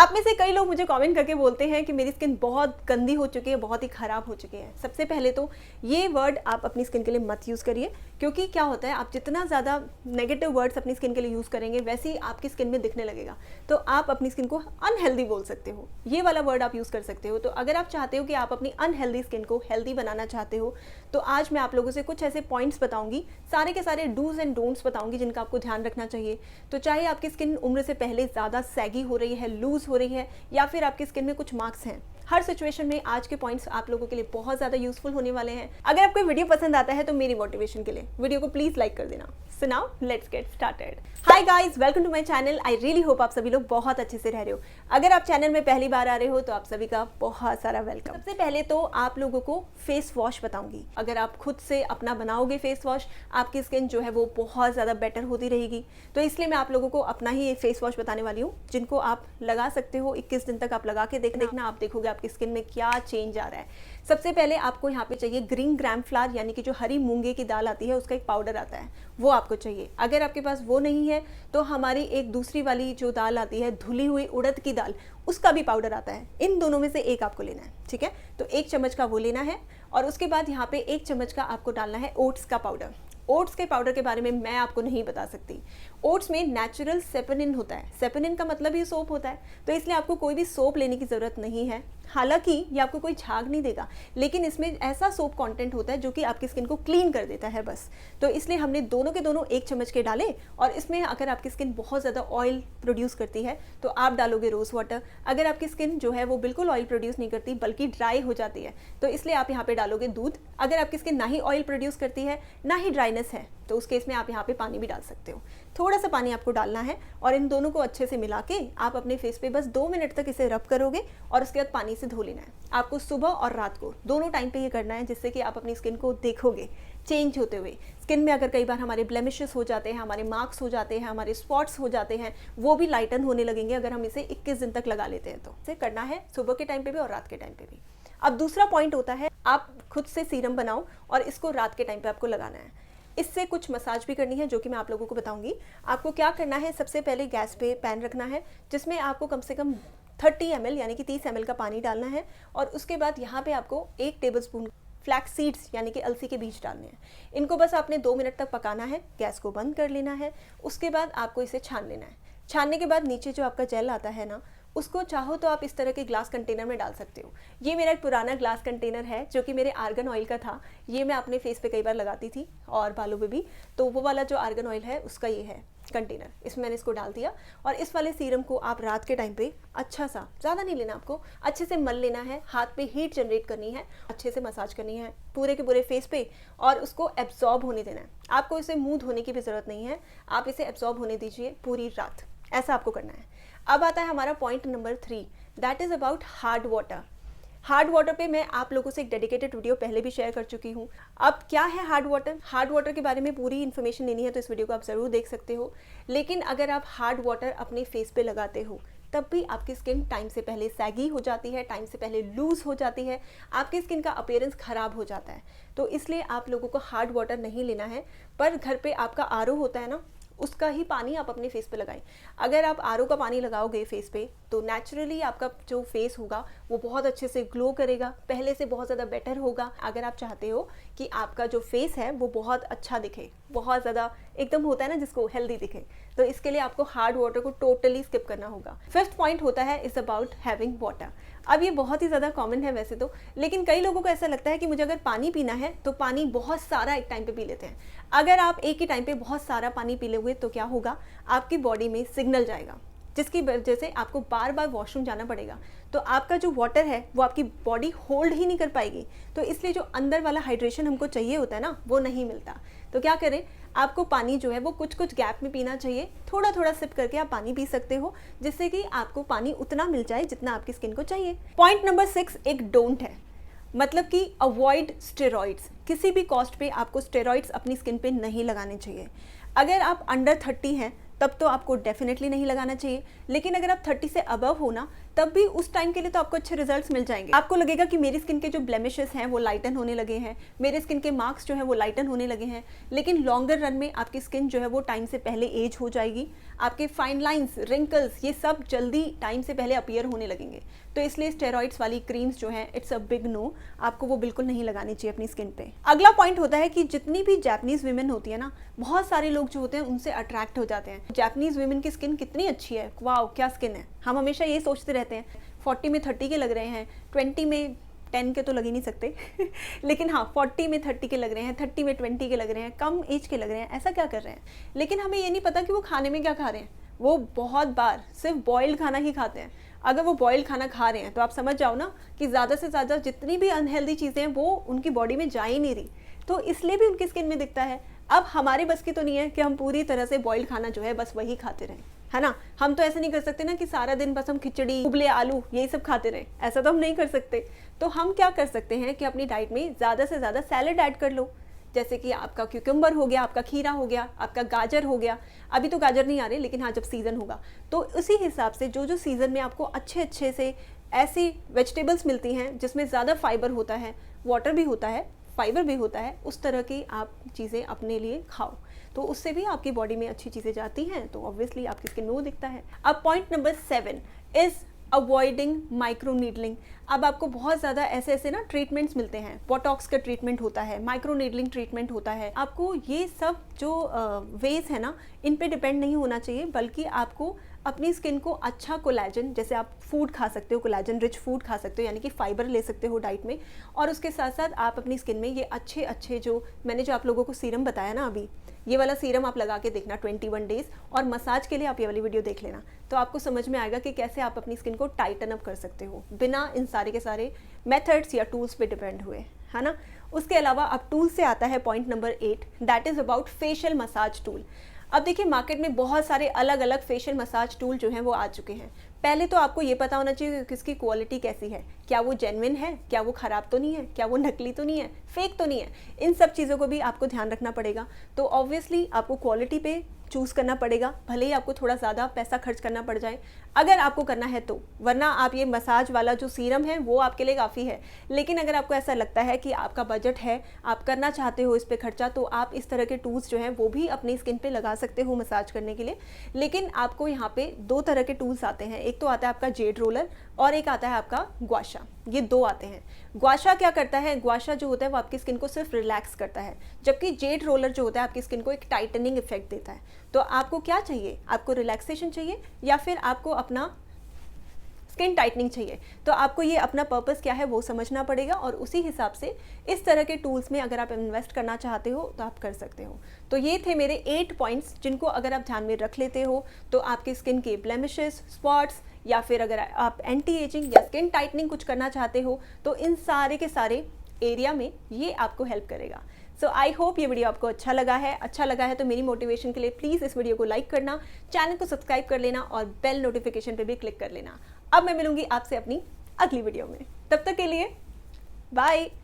आप में से कई लोग मुझे कमेंट करके बोलते हैं कि मेरी स्किन बहुत गंदी हो चुकी है, बहुत ही ख़राब हो चुकी है। सबसे पहले तो ये वर्ड आप अपनी स्किन के लिए मत यूज़ करिए, क्योंकि क्या होता है, आप जितना ज़्यादा नेगेटिव वर्ड्स अपनी स्किन के लिए यूज़ करेंगे वैसे ही आपकी स्किन में दिखने लगेगा। तो आप अपनी स्किन को अनहेल्दी बोल सकते हो, ये वाला वर्ड आप यूज़ कर सकते हो। तो अगर आप चाहते हो कि आप अपनी अनहेल्दी स्किन को हेल्दी बनाना चाहते हो, तो आज मैं आप लोगों से कुछ ऐसे पॉइंट्स बताऊंगी, सारे के सारे डूज एंड डोंट्स बताऊंगी जिनका आपको ध्यान रखना चाहिए। तो चाहे आपकी स्किन उम्र से पहले ज़्यादा सैगी हो रही है, लूज़ हो रही है, या फिर आपकी स्किन में कुछ मार्क्स हैं, हर सिचुएशन में आज के पॉइंट्स आप लोगों के लिए बहुत ज़्यादा यूजफुल होने वाले हैं। अगर आपको वीडियो पसंद आता है तो मेरी मोटिवेशन के लिए वीडियो को प्लीज़ लाइक कर देना। So now let's get started. Hi guys, welcome to my channel. I really hope आप सभी लोग बहुत अच्छे से रह रहे हो। अगर आप चैनल में पहली बार आ रहे हो तो आप सभी का बहुत सारा वेलकम। सबसे पहले तो आप लोगों को फेस वॉश बताऊंगी। अगर आप खुद से अपना बनाओगे फेस वॉश, आपकी स्किन जो है वो बहुत ज़्यादा बेटर होती रहेगी। तो इसलिए मैं आप लोगों को अपना ही फेस वॉश बताने वाली हूँ, जिनको आप लगा सकते हो। 21 दिन तक आप लगा के देखना, आप देखोगे आपकी स्किन में क्या चेंज आ रहा है। सबसे पहले आपको यहाँ पे चाहिए ग्रीन ग्राम फ्लावर, यानी कि जो हरी मूंगे की दाल आती है उसका एक पाउडर आता है, वो आपको चाहिए। अगर आपके पास वो नहीं है तो हमारी एक दूसरी वाली जो दाल आती है, धुली हुई उड़द की दाल, उसका भी पाउडर आता है। इन दोनों में से एक आपको लेना है, ठीक है। तो 1 चम्मच का वो लेना है, और उसके बाद यहाँ पे 1 चम्मच का आपको डालना है ओट्स का पाउडर। ओट्स के पाउडर के बारे में मैं आपको नहीं बता सकती। ओट्स में नेचुरल सेपेनिन होता है, सेपेनिन का मतलब ही सोप होता है, तो इसलिए आपको कोई भी सोप लेने की ज़रूरत नहीं है। हालांकि ये आपको कोई झाग नहीं देगा, लेकिन इसमें ऐसा सोप कंटेंट होता है जो कि आपकी स्किन को क्लीन कर देता है बस। तो इसलिए हमने दोनों के दोनों 1 चम्मच के डाले। और इसमें अगर आपकी स्किन बहुत ज़्यादा ऑयल प्रोड्यूस करती है तो आप डालोगे रोज़ वाटर। अगर आपकी स्किन जो है वो बिल्कुल ऑयल प्रोड्यूस नहीं करती बल्कि ड्राई हो जाती है, तो इसलिए आप यहाँ पे डालोगे दूध। अगर आपकी स्किन ना ही ऑयल प्रोड्यूस करती है ना ही ड्राइनेस है, तो उस केस में आप यहाँ पे पानी भी डाल सकते हो। थोड़ा सा पानी आपको डालना है, और इन दोनों को अच्छे से मिला के आप अपने फेस पे बस 2 मिनट तक इसे रब करोगे, और उसके बाद पानी से धो लेना है। आपको सुबह और रात को दोनों टाइम पे ये करना है, जिससे कि आप अपनी स्किन को देखोगे चेंज होते हुए। स्किन में अगर कई बार हमारे ब्लेमिशेस हो जाते हैं, हमारे मार्क्स हो जाते हैं, हमारे स्पॉट्स हो जाते हैं, वो भी लाइटन होने लगेंगे अगर हम इसे 21 दिन तक लगा लेते हैं। तो इसे करना है सुबह के टाइम पे भी और रात के टाइम पे भी। अब दूसरा पॉइंट होता है, आप खुद से सीरम बनाओ और इसको रात के टाइम पे आपको लगाना है। इससे कुछ मसाज भी करनी है, जो कि मैं आप लोगों को बताऊंगी। आपको क्या करना है, सबसे पहले गैस पे पैन रखना है, जिसमें आपको कम से कम 30 ml यानी कि 30 ml का पानी डालना है। और उसके बाद यहाँ पे आपको 1 टेबलस्पून फ्लैक्स सीड्स यानी कि अलसी के बीज डालने हैं। इनको बस आपने 2 मिनट तक पकाना है, गैस को बंद कर लेना है। उसके बाद आपको इसे छान लेना है। छानने के बाद नीचे जो आपका जेल आता है ना, उसको चाहो तो आप इस तरह के ग्लास कंटेनर में डाल सकते हो। ये मेरा एक पुराना ग्लास कंटेनर है जो कि मेरे आर्गन ऑयल का था। ये मैं अपने फेस पे कई बार लगाती थी और बालों पे भी, तो वो वाला जो आर्गन ऑयल है उसका ये है कंटेनर। इसमें मैंने इसको डाल दिया, और इस वाले सीरम को आप रात के टाइम पे अच्छा सा, ज़्यादा नहीं लेना, आपको अच्छे से मल लेना है। हाथ पे हीट जनरेट करनी है, अच्छे से मसाज करनी है पूरे के पूरे फेस पे, और उसको एब्जॉर्ब होने देना है। आपको इसे मुंह धोने की भी ज़रूरत नहीं है, आप इसे एब्जॉर्ब होने दीजिए पूरी रात, ऐसा आपको करना है। अब आता है हमारा point number 3, that is about hard water. Hard water पे मैं आप लोगों से एक डेडिकेटेड वीडियो पहले भी शेयर कर चुकी हूँ। अब क्या है हार्ड वाटर? हार्ड वाटर के बारे में पूरी इन्फॉर्मेशन लेनी है तो इस वीडियो को आप ज़रूर देख सकते हो। लेकिन अगर आप हार्ड वाटर अपने फेस पे लगाते हो तब भी आपकी स्किन टाइम से पहले सैगी हो जाती है, टाइम से पहले लूज़ हो जाती है, आपकी स्किन का अपीयरेंस ख़राब हो जाता है। तो इसलिए आप लोगों को हार्ड वाटर नहीं लेना है। पर घर पे आपका आरओ होता है ना, उसका ही पानी आप अपने फेस पे लगाएं। अगर आप आरओ का पानी लगाओगे फेस पे तो नेचुरली आपका जो फेस होगा वो बहुत अच्छे से ग्लो करेगा, पहले से बहुत ज़्यादा बेटर होगा। अगर आप चाहते हो कि आपका जो फेस है वो बहुत अच्छा दिखे, बहुत ज़्यादा एकदम होता है ना जिसको हेल्दी दिखे, तो इसके लिए आपको हार्ड वाटर को टोटली स्किप करना होगा। 5th पॉइंट होता है इज़ अबाउट हैविंग वाटर। अब ये बहुत ही ज़्यादा कॉमन है वैसे तो, लेकिन कई लोगों को ऐसा लगता है कि मुझे अगर पानी पीना है तो पानी बहुत सारा एक टाइम पे पी लेते हैं। अगर आप एक ही टाइम पे बहुत सारा पानी पी लोगे तो क्या होगा, आपकी बॉडी में सिग्नल जाएगा, जिसकी वजह से आपको बार बार वॉशरूम जाना पड़ेगा। तो आपका जो वाटर है वो आपकी बॉडी होल्ड ही नहीं कर पाएगी। तो इसलिए जो अंदर वाला हाइड्रेशन हमको चाहिए होता है ना, वो नहीं मिलता। तो क्या करें, आपको पानी जो है वो कुछ कुछ गैप में पीना चाहिए। थोड़ा थोड़ा सिप करके आप पानी पी सकते हो, जिससे कि आपको पानी उतना मिल जाए जितना आपकी स्किन को चाहिए। पॉइंट नंबर 6 एक डोंट है, मतलब कि अवॉइड स्टेरॉइड्स। किसी भी कॉस्ट पे आपको स्टेरॉइड्स अपनी स्किन पे नहीं लगाने चाहिए। अगर आप अंडर 30 हैं तब तो आपको डेफिनेटली नहीं लगाना चाहिए, लेकिन अगर आप 30 से अबव हो ना, तब भी उस टाइम के लिए तो आपको अच्छे रिजल्ट्स मिल जाएंगे। आपको लगेगा कि मेरी स्किन के जो ब्लेमिशेस हैं वो लाइटन होने लगे हैं, मेरे स्किन के मार्क्स जो है वो लाइटन होने लगे हैं, लेकिन लॉन्गर रन में आपकी स्किन जो है वो टाइम से पहले एज हो जाएगी। आपके फाइन लाइंस, रिंकल्स, ये सब जल्दी टाइम से पहले अपीयर होने लगेंगे। तो इसलिए स्टेरॉइड्स वाली क्रीम्स जो हैं, इट्स अ बिग नो, आपको वो बिल्कुल नहीं लगानी चाहिए अपनी स्किन पे। अगला पॉइंट होता है कि जितनी भी जापानीज वीमेन होती है ना, बहुत सारे लोग जो होते हैं उनसे अट्रैक्ट हो जाते हैं। जापानीज वीमेन की स्किन कितनी अच्छी है, वाओ क्या स्किन है। हम हमेशा ये सोचते रहते हैं 40 में 30 के लग रहे हैं, 20 में 10 के तो लग ही नहीं सकते लेकिन हाँ 40 में 30 के लग रहे हैं, 30 में 20 के लग रहे हैं, कम एज के लग रहे हैं, ऐसा क्या कर रहे हैं। लेकिन हमें ये नहीं पता कि वो खाने में क्या खा रहे हैं। वो बहुत बार सिर्फ बॉइल्ड खाना ही खाते हैं। अगर वो बॉइल्ड खाना खा रहे हैं तो आप समझ जाओ ना कि ज़्यादा से ज़्यादा जितनी भी अनहेल्दी चीज़ें हैं वो उनकी बॉडी में जा ही नहीं रही, तो इसलिए भी उनकी स्किन में दिखता है। अब हमारे बस की तो नहीं है कि हम पूरी तरह से बॉइल्ड खाना जो है बस वही खाते रहें, है ना। हम तो ऐसा नहीं कर सकते ना कि सारा दिन बस हम खिचड़ी, उबले आलू, यही सब खाते रहें, ऐसा तो हम नहीं कर सकते। तो हम क्या कर सकते हैं कि अपनी डाइट में ज़्यादा से ज़्यादा सैलेड ऐड कर लो, जैसे कि आपका क्यूकम्बर हो गया, आपका खीरा हो गया, आपका गाजर हो गया। अभी तो गाजर नहीं आ रहे, लेकिन हाँ जब सीज़न होगा तो उसी हिसाब से जो जो सीज़न में आपको अच्छे अच्छे से ऐसी वेजिटेबल्स मिलती हैं जिसमें ज़्यादा फाइबर होता है, वाटर भी होता है, फाइबर भी होता है, उस तरह की आप चीज़ें अपने लिए खाओ, तो उससे भी आपकी बॉडी में अच्छी चीज़ें जाती हैं, तो ऑब्वियसली आपकी स्किन में वो दिखता है। अब point number 7 is avoiding micro needling. अब आपको बहुत ज़्यादा ऐसे ऐसे ना ट्रीटमेंट्स मिलते हैं, बोटॉक्स का ट्रीटमेंट होता है, माइक्रो नीडलिंग ट्रीटमेंट होता है। आपको ये सब जो वेज है ना, इन पे डिपेंड नहीं होना चाहिए, बल्कि आपको अपनी स्किन को अच्छा कोलेजन, जैसे आप फूड खा सकते हो, कोलेजन रिच फूड खा सकते हो, यानी कि फाइबर ले सकते हो डाइट में, और उसके साथ साथ आप अपनी स्किन में ये अच्छे अच्छे जो मैंने जो आप लोगों को सीरम बताया ना अभी, ये वाला सीरम आप लगा के देखना 21 डेज, और मसाज के लिए आप ये वाली वीडियो देख लेना, तो आपको समझ में आएगा कि कैसे आप अपनी स्किन को टाइटन अप कर सकते हो बिना इन सारे के सारे मेथड्स या टूल्स पे डिपेंड हुए, है ना। उसके अलावा अब टूल से आता है point number 8, that is about facial massage tool. अब देखिए मार्केट में बहुत सारे अलग अलग फेशियल मसाज टूल जो हैं वो आ चुके हैं। पहले तो आपको ये पता होना चाहिए कि इसकी क्वालिटी कैसी है, क्या वो जेन्युइन है, क्या वो ख़राब तो नहीं है, क्या वो नकली तो नहीं है, फेक तो नहीं है। इन सब चीज़ों को भी आपको ध्यान रखना पड़ेगा। तो ऑब्वियसली आपको क्वालिटी पे चूज़ करना पड़ेगा, भले ही आपको थोड़ा ज़्यादा पैसा खर्च करना पड़ जाए अगर आपको करना है तो, वरना आप ये मसाज वाला जो सीरम है वो आपके लिए काफ़ी है। लेकिन अगर आपको ऐसा लगता है कि आपका बजट है, आप करना चाहते हो इस पे खर्चा, तो आप इस तरह के टूल्स जो हैं वो भी अपनी स्किन पे लगा सकते हो मसाज करने के लिए। लेकिन आपको यहाँ पे 2 तरह के टूल्स आते हैं, एक तो आता है आपका जेड रोलर और एक आता है आपका ग्वाशा, ये 2 आते हैं। ग्वाशा क्या करता है, ग्वाशा जो होता है वो आपकी स्किन को सिर्फ रिलैक्स करता है, जबकि जेड रोलर जो होता है आपकी स्किन को एक टाइटनिंग इफेक्ट देता है। तो आपको क्या चाहिए, आपको रिलैक्सेशन चाहिए या फिर आपको अपना स्किन टाइटनिंग चाहिए, तो आपको ये अपना पर्पस क्या है वो समझना पड़ेगा, और उसी हिसाब से इस तरह के टूल्स में अगर आप इन्वेस्ट करना चाहते हो तो आप कर सकते हो। तो ये थे मेरे 8 पॉइंट्स, जिनको अगर आप ध्यान में रख लेते हो तो आपकी स्किन के ब्लेमिशेस, स्पॉट्स, या फिर अगर आप एंटी एजिंग या स्किन टाइटनिंग कुछ करना चाहते हो तो इन सारे के सारे एरिया में ये आपको हेल्प करेगा। सो आई होप ये वीडियो आपको अच्छा लगा है तो मेरी मोटिवेशन के लिए प्लीज़ इस वीडियो को लाइक करना, चैनल को सब्सक्राइब कर लेना और बेल नोटिफिकेशन पे भी क्लिक कर लेना। अब मैं मिलूंगी आपसे अपनी अगली वीडियो में, तब तक के लिए बाय।